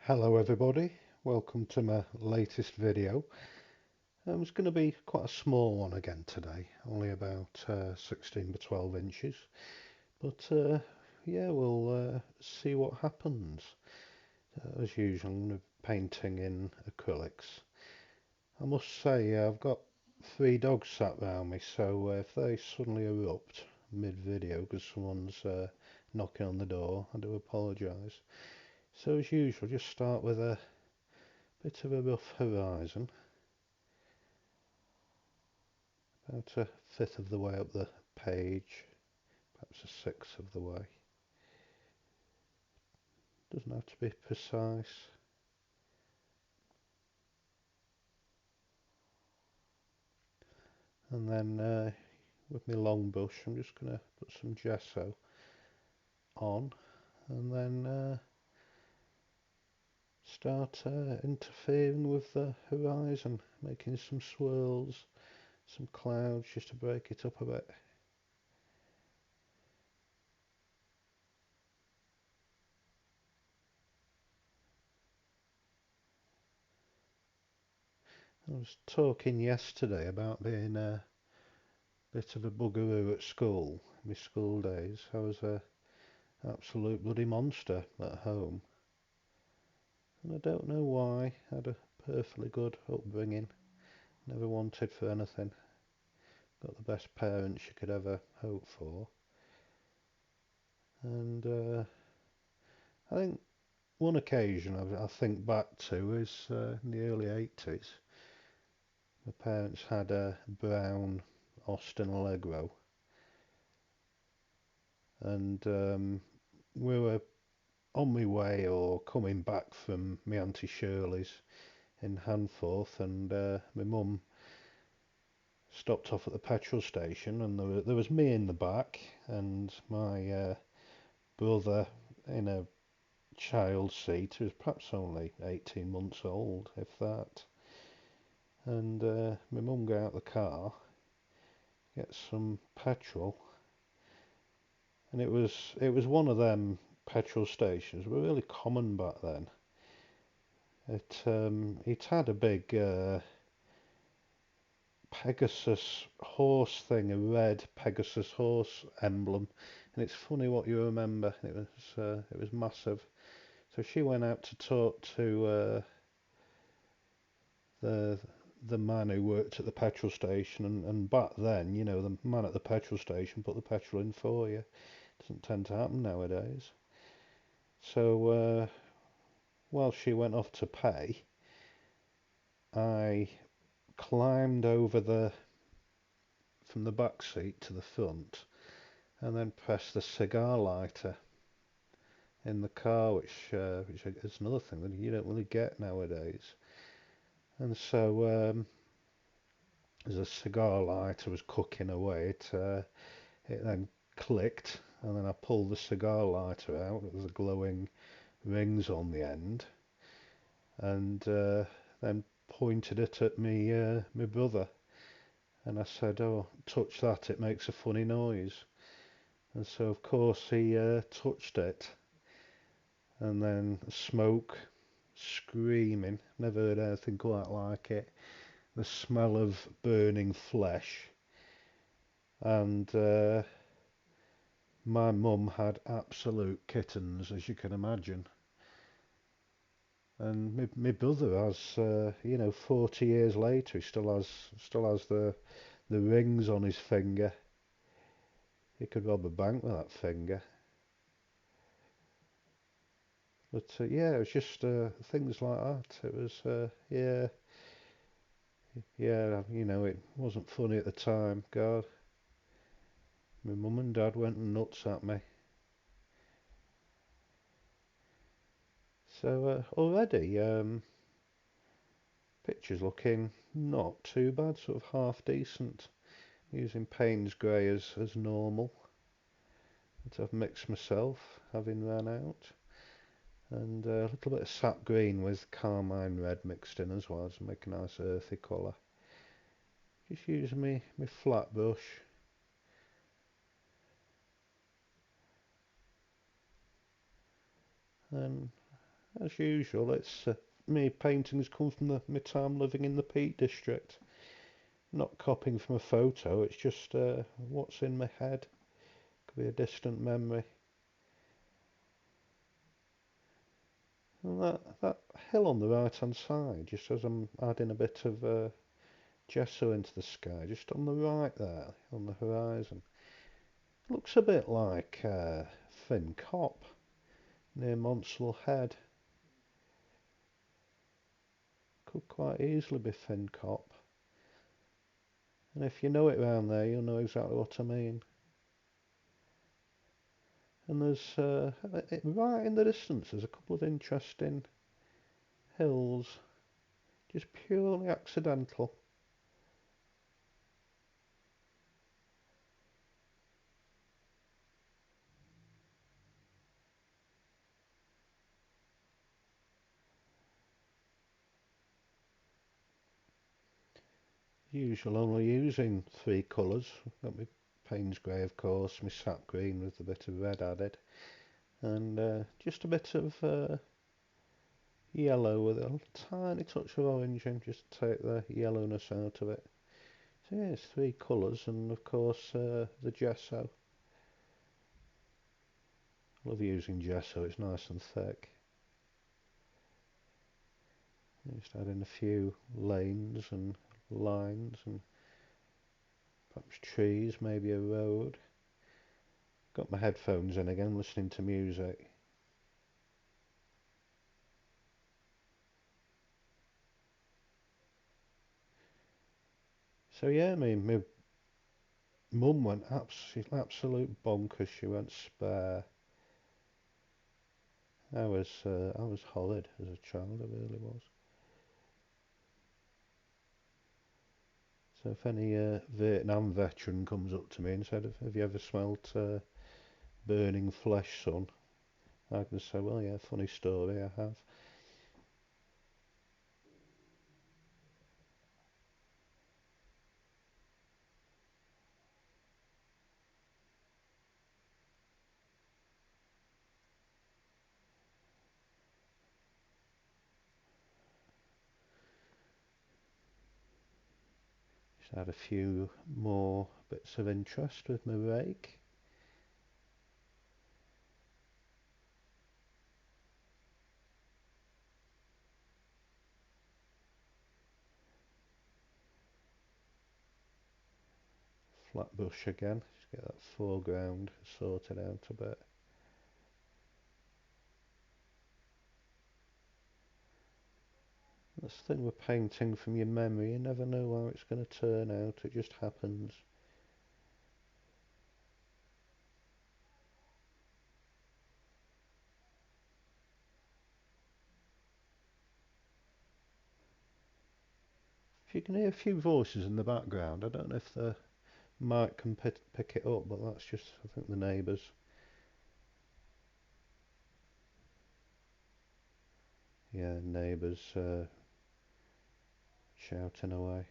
Hello everybody, welcome to my latest video. It's going to be quite a small one again today, only about 16 by 12 inches, but yeah, we'll see what happens. As usual, I'm going to be painting in acrylics. I must say I've got three dogs sat around me, so if they suddenly erupt mid-video because someone's knocking on the door, I do apologise. So as usual, just start with a bit of a rough horizon. About a fifth of the way up the page, perhaps a sixth of the way. Doesn't have to be precise. And then with my long brush, I'm just going to put some gesso on and then start interfering with the horizon, making some swirls, some clouds just to break it up a bit. I was talking yesterday about being a bit of a buggeroo at school, in my school days. I was a absolute bloody monster at home. And I don't know why. I had a perfectly good upbringing. Never wanted for anything. Got the best parents you could ever hope for. And I think one occasion I think back to is in the early 80s. My parents had a brown Austin Allegro. And we were on my way or coming back from my Auntie Shirley's in Hanforth, and my mum stopped off at the petrol station, and there was me in the back and my brother in a child seat who was perhaps only 18 months old, if that. And my mum got out the car, get some petrol, and it was one of them petrol stations were really common back then. It had a big Pegasus horse thing, a red Pegasus horse emblem, and it's funny what you remember. It was massive. So she went out to talk to the the man who worked at the petrol station, and back then, the man at the petrol station put the petrol in for you. Doesn't tend to happen nowadays. So while she went off to pay, I climbed over the from the back seat to the front, and then pressed the cigar lighter in the car, which is another thing that you don't really get nowadays. And so as the cigar lighter was cooking away, it then clicked, and then I pulled the cigar lighter out with the glowing rings on the end, and then pointed it at me, my brother, and I said, "Oh, touch that! It makes a funny noise." And so of course he touched it, and then smoke, screaming. Never heard anything quite like it. The smell of burning flesh, and my mum had absolute kittens, as you can imagine. And my brother has, 40 years later, he still has the rings on his finger. He could rob a bank with that finger. But yeah, it was just things like that. It was yeah, it wasn't funny at the time. God, my mum and dad went nuts at me. So already pictures looking not too bad, sort of half decent. Using Payne's grey as normal, that I've mixed myself, having ran out, and a little bit of sap green with carmine red mixed in as well to make a nice earthy colour. Just using my flat brush, and as usual, it's me paintings come from my time living in the Peak District. Not copying from a photo, it's just what's in my head. Could be a distant memory. And that hill on the right hand side, just as I'm adding a bit of gesso into the sky, just on the right there, on the horizon, looks a bit like Finn Cop near Monsell Head. Could quite easily be Finn Cop. And if you know it round there, you'll know exactly what I mean. And there's, right in the distance, there's a couple of interesting hills, just purely accidental. Usual, only using three colours. Got my Payne's grey, of course, my sap green with a bit of red added, and just a bit of yellow with a tiny touch of orange in, just to take the yellowness out of it. So yeah, it's three colours, and of course the gesso. Love using gesso, it's nice and thick. Just add in a few lanes and lines and perhaps trees, maybe a road. Got my headphones in again, listening to music. So yeah, my mum went absolute bonkers. She went spare. I was horrid as a child, I really was. So if any Vietnam veteran comes up to me and said, "Have you ever smelt burning flesh, son?" I can say, "Well, yeah, funny story, I have." Just add a few more bits of interest with my rake. Flat brush again, just get that foreground sorted out a bit. That's the thing with painting from your memory, you never know how it's going to turn out, it just happens. If you can hear a few voices in the background, I don't know if the mic can pick it up, but that's just, I think, the neighbours. Yeah, neighbours shouting away.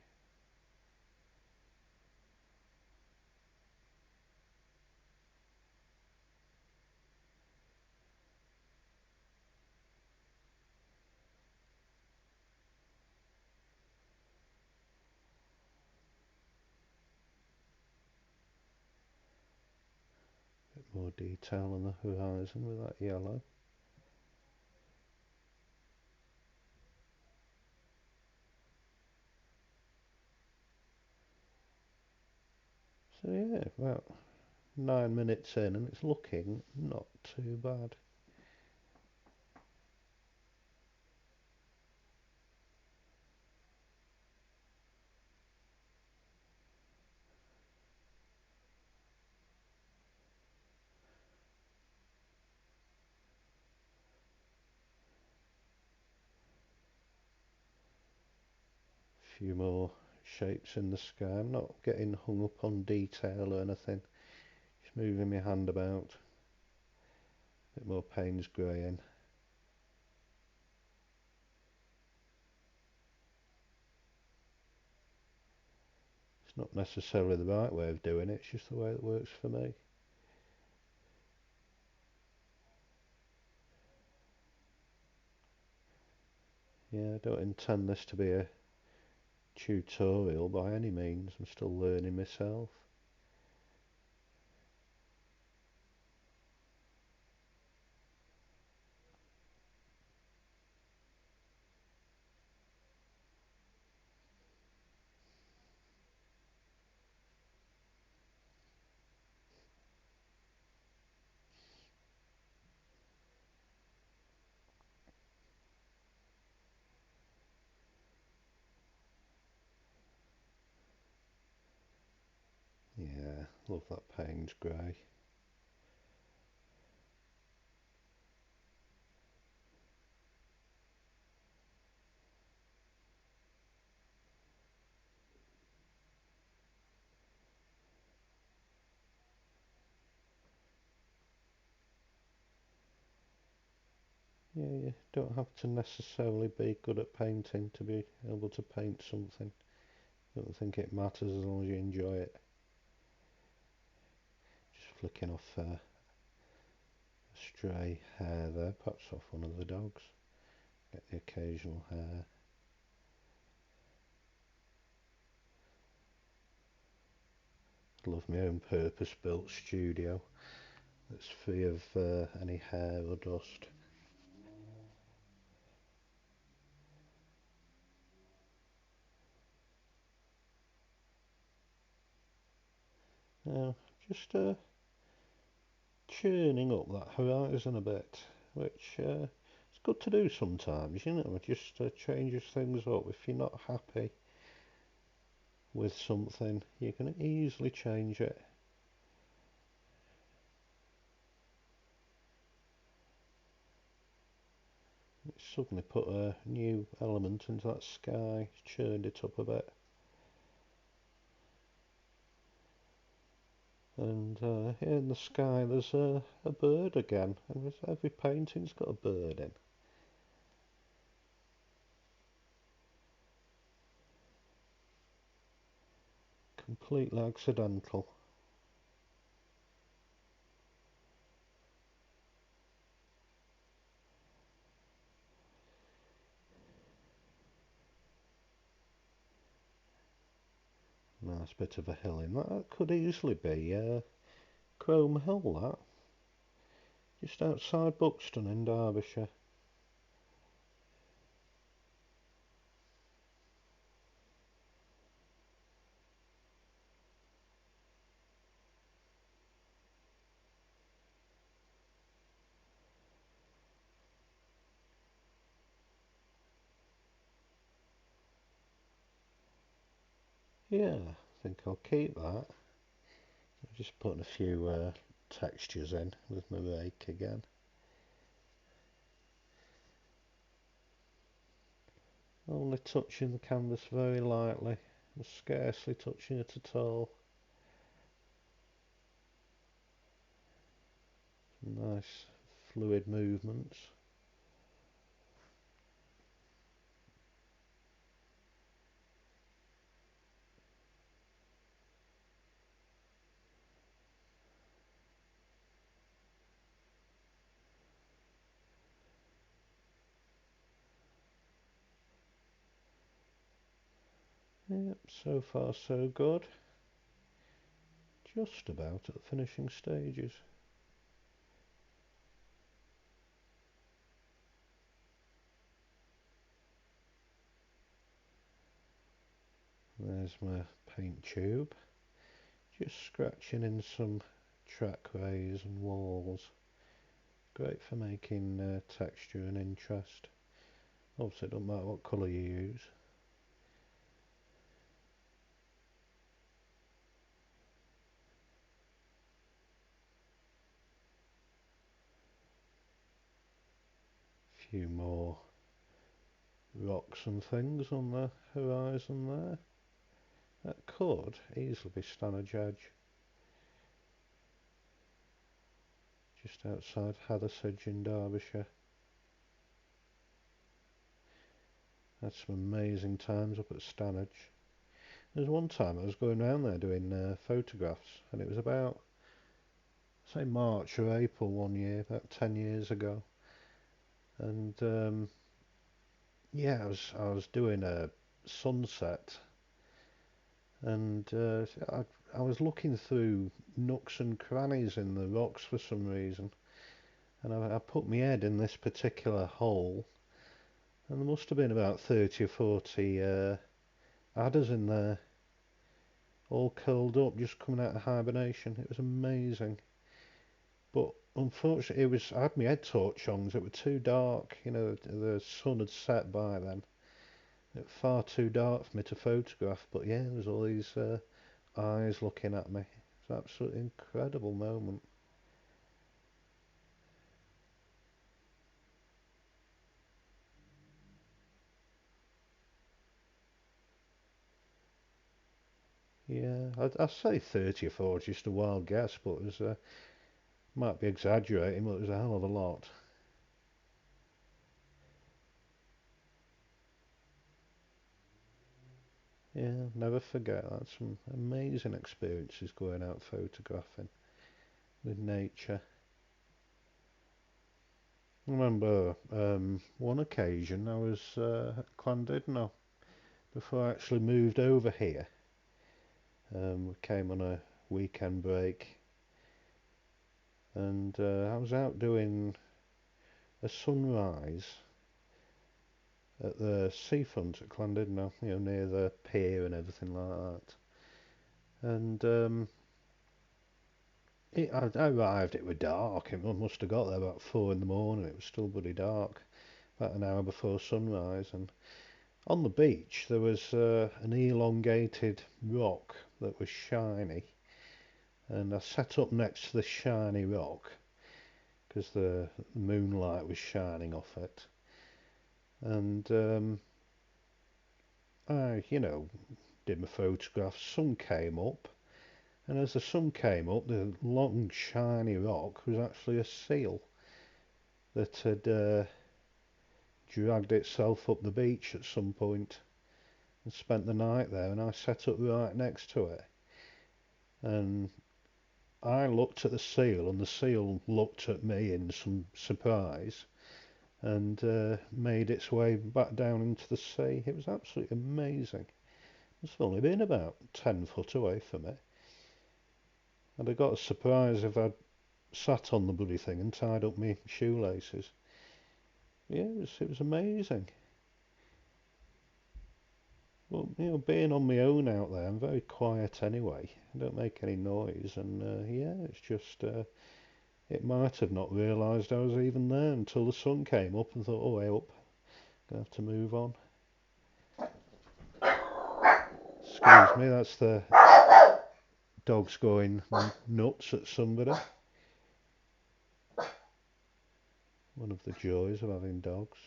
A bit more detail on the horizon with that yellow. So yeah, about 9 minutes in and it's looking not too bad. A few more shapes in the sky. I'm not getting hung up on detail or anything. Just moving my hand about. A bit more Payne's grey in. It's not necessarily the right way of doing it, it's just the way that works for me. Yeah, I don't intend this to be a tutorial by any means. I'm still learning myself. Yeah, love that Payne's grey. Yeah, you don't have to necessarily be good at painting to be able to paint something. I don't think it matters as long as you enjoy it. Just flicking off a stray hair there, perhaps off one of the dogs. Get the occasional hair. I love my own purpose-built studio that's free of any hair or dust. Now, just churning up that horizon a bit, which it's good to do sometimes, you know, it just changes things up. If you're not happy with something, you can easily change it. It suddenly put a new element into that sky, churned it up a bit. And here in the sky there's a bird again, and every painting's got a bird in. Completely accidental. Nice bit of a hill in that. That could easily be Crome Hill, that. Just outside Buxton in Derbyshire. Yeah, I think I'll keep that. I'm just putting a few textures in with my rake again. Only touching the canvas very lightly, and scarcely touching it at all. Nice fluid movements. Yep, so far so good. Just about at the finishing stages. There's my paint tube. Just scratching in some trackways and walls. Great for making texture and interest. Obviously it doesn't matter what colour you use. A few more rocks and things on the horizon there. That could easily be Stanage Edge. Just outside Hathersage in Derbyshire. Had some amazing times up at Stanage. There's one time I was going around there doing photographs, and it was about, say, March or April one year, about 10 years ago. And Yeah, I was doing a sunset, and I was looking through nooks and crannies in the rocks for some reason, and I put my head in this particular hole, and there must have been about 30 or 40 adders in there, all curled up, just coming out of hibernation. It was amazing. But unfortunately, I had my head torch on 'cause it was too dark. The sun had set by then. It was far too dark for me to photograph. But yeah, there was all these eyes looking at me. It's an absolutely incredible moment. Yeah, I'd say 30 or 40, just a wild guess, but it was might be exaggerating, but it was a hell of a lot. Yeah, never forget that. Some amazing experiences going out photographing with nature. I remember one occasion I was at Llandudno before I actually moved over here. We came on a weekend break, and I was out doing a sunrise at the seafront at Llandudno, near the pier and everything like that. And I arrived, it was dark. It must have got there about 4 in the morning. It was still bloody dark, about an hour before sunrise. And on the beach there was an elongated rock that was shiny, and I sat up next to the shiny rock because the moonlight was shining off it. And I, did my photographs. Sun came up, and as the sun came up, the long shiny rock was actually a seal that had dragged itself up the beach at some point and spent the night there. And I sat up right next to it, and I looked at the seal, and the seal looked at me in some surprise, and made its way back down into the sea. It was absolutely amazing. It's only been about 10 foot away from me. And I got a surprise if I'd sat on the bloody thing and tied up my shoelaces. Yeah, it was amazing. Well, being on my own out there, I'm very quiet anyway. I don't make any noise, and yeah, it's just it might have not realised I was even there until the sun came up and thought, oh, way up, gonna have to move on. Excuse me, that's the dogs going nuts at somebody. One of the joys of having dogs.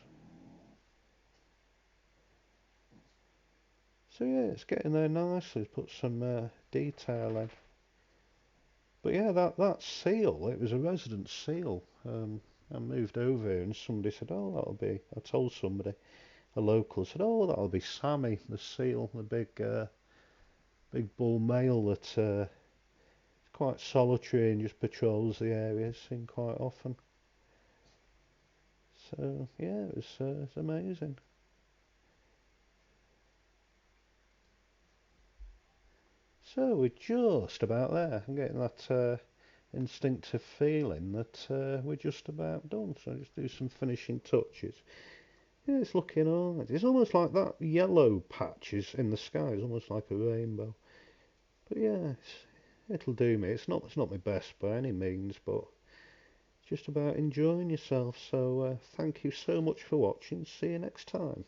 So yeah, it's getting there nicely. Put some detail in. But yeah, that seal, it was a resident seal. I moved over here and somebody said, oh, that'll be, I told somebody, a local said, oh, that'll be Sammy, the seal, the big bull male that is quite solitary and just patrols the area, seen quite often. So yeah, it's amazing. So we're just about there. I'm getting that instinctive feeling that we're just about done. So just do some finishing touches. Yeah, it's looking alright. It's almost like that yellow patch is in the sky is almost like a rainbow. But yeah, it'll do me. It's not my best by any means, but it's just about enjoying yourself. So thank you so much for watching. See you next time.